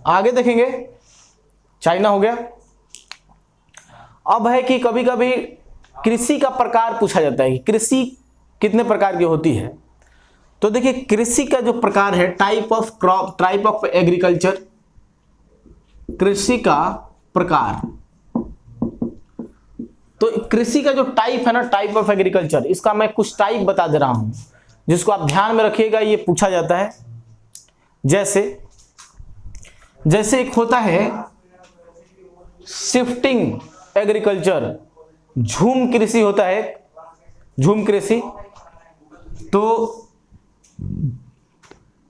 आगे देखेंगे। चाइना हो गया। अब है कि कभी कभी कृषि का प्रकार पूछा जाता है कि कृषि कितने प्रकार की होती है। तो देखिए, कृषि का जो प्रकार है, type of crop, type of agriculture, कृषि का प्रकार। तो कृषि का जो टाइप है ना, टाइप ऑफ एग्रीकल्चर, इसका मैं कुछ टाइप बता दे रहा हूं जिसको आप ध्यान में रखिएगा, ये पूछा जाता है। जैसे एक होता है शिफ्टिंग एग्रीकल्चर, झूम कृषि होता है, झूम कृषि। तो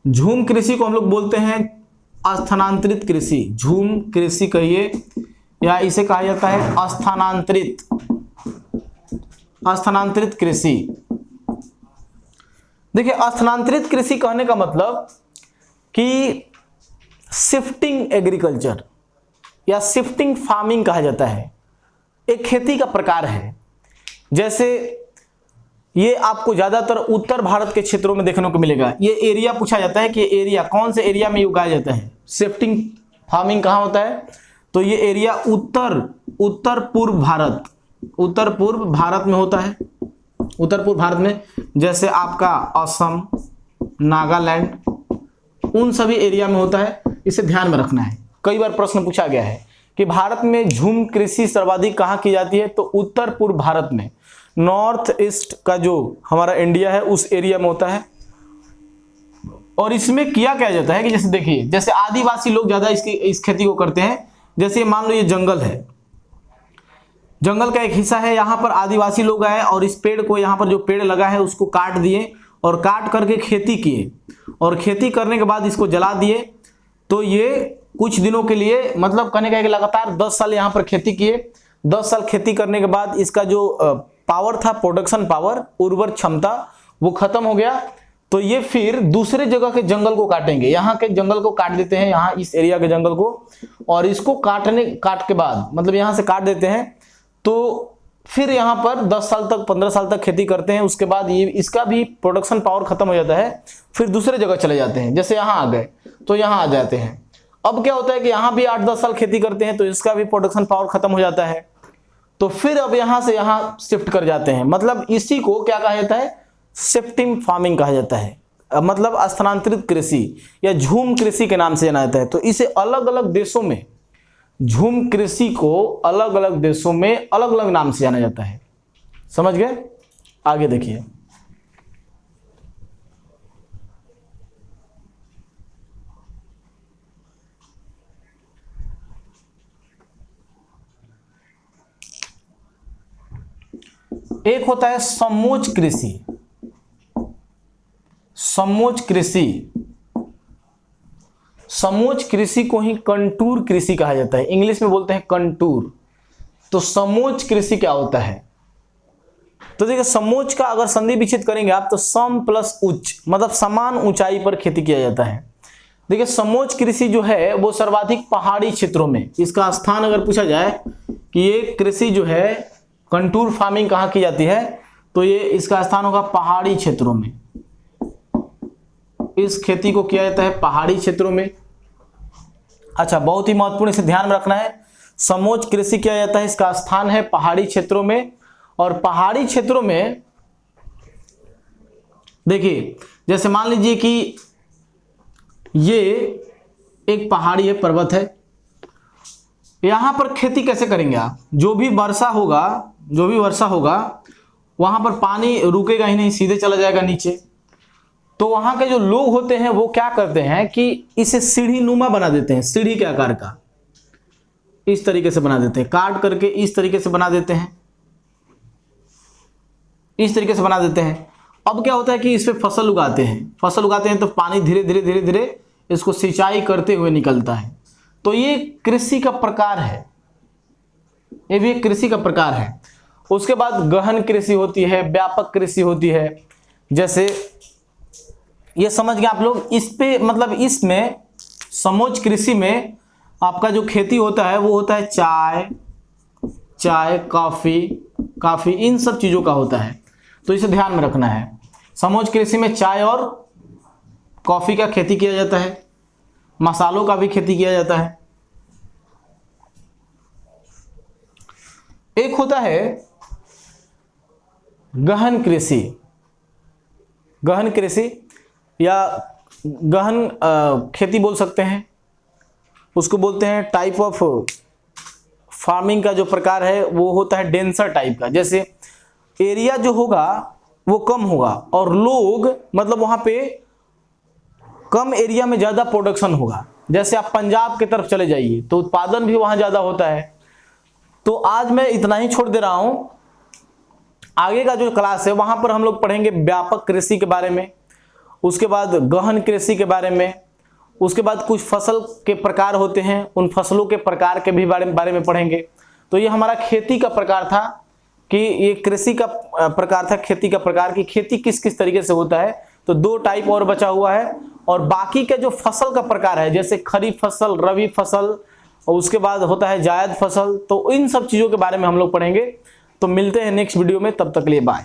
झूम कृषि को हम लोग बोलते हैं स्थानांतरित कृषि, झूम कृषि कहिए, या इसे कहा जाता है स्थानांतरित कृषि। देखिए, स्थानांतरित कृषि कहने का मतलब कि शिफ्टिंग एग्रीकल्चर या शिफ्टिंग फार्मिंग कहा जाता है, एक खेती का प्रकार है। जैसे ये आपको ज्यादातर उत्तर भारत के क्षेत्रों में देखने को मिलेगा। ये एरिया पूछा जाता है कि एरिया कौन से एरिया में उगाया जाता है। शिफ्टिंग फार्मिंग कहाँ होता है? तो ये एरिया उत्तर पूर्व भारत में होता है। उत्तर पूर्व भारत में, जैसे आपका असम, नागालैंड, उन सभी एरिया में होता है। इसे ध्यान में रखना है। कई बार प्रश्न पूछा गया है कि भारत में झूम कृषि सर्वाधिक कहां की जाती है? तो उत्तर पूर्व भारत में, नॉर्थ ईस्ट का जो हमारा इंडिया है उस एरिया में होता है। और इसमें किया क्या जाता है कि जैसे देखिए, जैसे आदिवासी लोग ज्यादा इस खेती को करते हैं। जैसे मान लो ये जंगल है, जंगल का एक हिस्सा है, यहाँ पर आदिवासी लोग आए और इस पेड़ को, यहाँ पर जो पेड़ लगा है उसको काट दिए और काट करके खेती किए, और खेती करने के बाद इसको जला दिए। तो ये कुछ दिनों के लिए, मतलब कहने का लगातार 10 साल यहाँ पर खेती किए। 10 साल खेती करने के बाद इसका जो पावर था, प्रोडक्शन पावर, उर्वर क्षमता, वो खत्म हो गया। तो ये फिर दूसरे जगह के जंगल को काटेंगे। यहाँ के जंगल को काट देते हैं, यहाँ इस एरिया के जंगल को, और इसको काट के बाद, मतलब यहाँ से काट देते हैं, तो फिर यहाँ पर 10 साल तक, 15 साल तक खेती करते हैं। उसके बाद ये इसका भी प्रोडक्शन पावर खत्म हो जाता है, फिर दूसरे जगह चले जाते हैं। जैसे यहाँ आ गए तो यहाँ आ जाते हैं। अब क्या होता है कि यहाँ भी 8-10 साल खेती करते हैं, तो इसका भी प्रोडक्शन पावर खत्म हो जाता है, तो फिर अब यहाँ से यहाँ शिफ्ट कर जाते हैं। मतलब इसी को क्या कहा जाता है? शिफ्टिंग फार्मिंग कहा जाता है, मतलब स्थानांतरित कृषि या झूम कृषि के नाम से जाना जाता है। तो इसे अलग अलग देशों में, झूम कृषि को अलग अलग देशों में अलग अलग नाम से जाना जाता है। समझ गए? आगे देखिए, एक होता है समोच्च कृषि। समोच्च कृषि, समोच्च कृषि को ही कंटूर कृषि कहा जाता है, इंग्लिश में बोलते हैं कंटूर। तो समोच्च कृषि क्या होता है? तो देखिए समोच्च का अगर संधि विच्छेद करेंगे आप तो सम प्लस उच्च, मतलब समान ऊंचाई पर खेती किया जाता है। देखिए समोच्च कृषि जो है वो सर्वाधिक पहाड़ी क्षेत्रों में, इसका स्थान अगर पूछा जाए कि ये कृषि जो है कंटूर फार्मिंग कहाँ की जाती है, तो ये इसका स्थान होगा पहाड़ी क्षेत्रों में। इस खेती को किया जाता है पहाड़ी क्षेत्रों में। अच्छा, बहुत ही महत्वपूर्ण, इसे ध्यान में रखना है। समोच्च कृषि किया जाता है, इसका स्थान है पहाड़ी क्षेत्रों में। और पहाड़ी क्षेत्रों में देखिए, जैसे मान लीजिए कि ये एक पहाड़ी है, पर्वत है, यहां पर खेती कैसे करेंगे आप? जो भी वर्षा होगा वहां पर पानी रुकेगा ही नहीं, सीधे चला जाएगा नीचे। तो वहां के जो लोग होते हैं वो क्या करते हैं कि इसे सीढ़ी नुमा बना देते हैं, सीढ़ी के आकार का इस तरीके से बना देते हैं, काट करके इस तरीके से बना देते हैं, इस तरीके से बना देते हैं। अब क्या होता है कि इस पे फसल उगाते हैं तो पानी धीरे धीरे धीरे धीरे इसको सिंचाई करते हुए निकलता है। तो ये कृषि का प्रकार है, ये भी एक कृषि का प्रकार है। उसके बाद गहन कृषि होती है, व्यापक कृषि होती है। जैसे ये समझ गए आप लोग, इस पे मतलब इसमें समोच्च कृषि में आपका जो खेती होता है वो होता है चाय, कॉफी, इन सब चीजों का होता है। तो इसे ध्यान में रखना है। समोच्च कृषि में चाय और कॉफी का खेती किया जाता है, मसालों का भी खेती किया जाता है। एक होता है गहन कृषि या गहन खेती बोल सकते हैं, उसको बोलते हैं टाइप ऑफ फार्मिंग का जो प्रकार है वो होता है डेंसर टाइप का। जैसे एरिया जो होगा वो कम होगा और लोग मतलब वहां पे कम एरिया में ज्यादा प्रोडक्शन होगा। जैसे आप पंजाब की तरफ चले जाइए तो उत्पादन भी वहां ज्यादा होता है। तो आज मैं इतना ही छोड़ दे रहा हूं, आगे का जो क्लास है वहां पर हम लोग पढ़ेंगे व्यापक कृषि के बारे में, उसके बाद गहन कृषि के बारे में, उसके बाद कुछ फसल के प्रकार होते हैं, उन फसलों के प्रकार के भी बारे में पढ़ेंगे। तो ये हमारा खेती का प्रकार था कि ये कृषि का प्रकार था, खेती का प्रकार की खेती किस किस तरीके से होता है। तो 2 टाइप और बचा हुआ है। और बाकी के जो फसल का प्रकार है जैसे खरीफ फसल, रबी फसल, और उसके बाद होता है जायद फसल, तो इन सब चीज़ों के बारे में हम लोग पढ़ेंगे। तो मिलते हैं नेक्स्ट वीडियो में, तब तक के लिए बाय।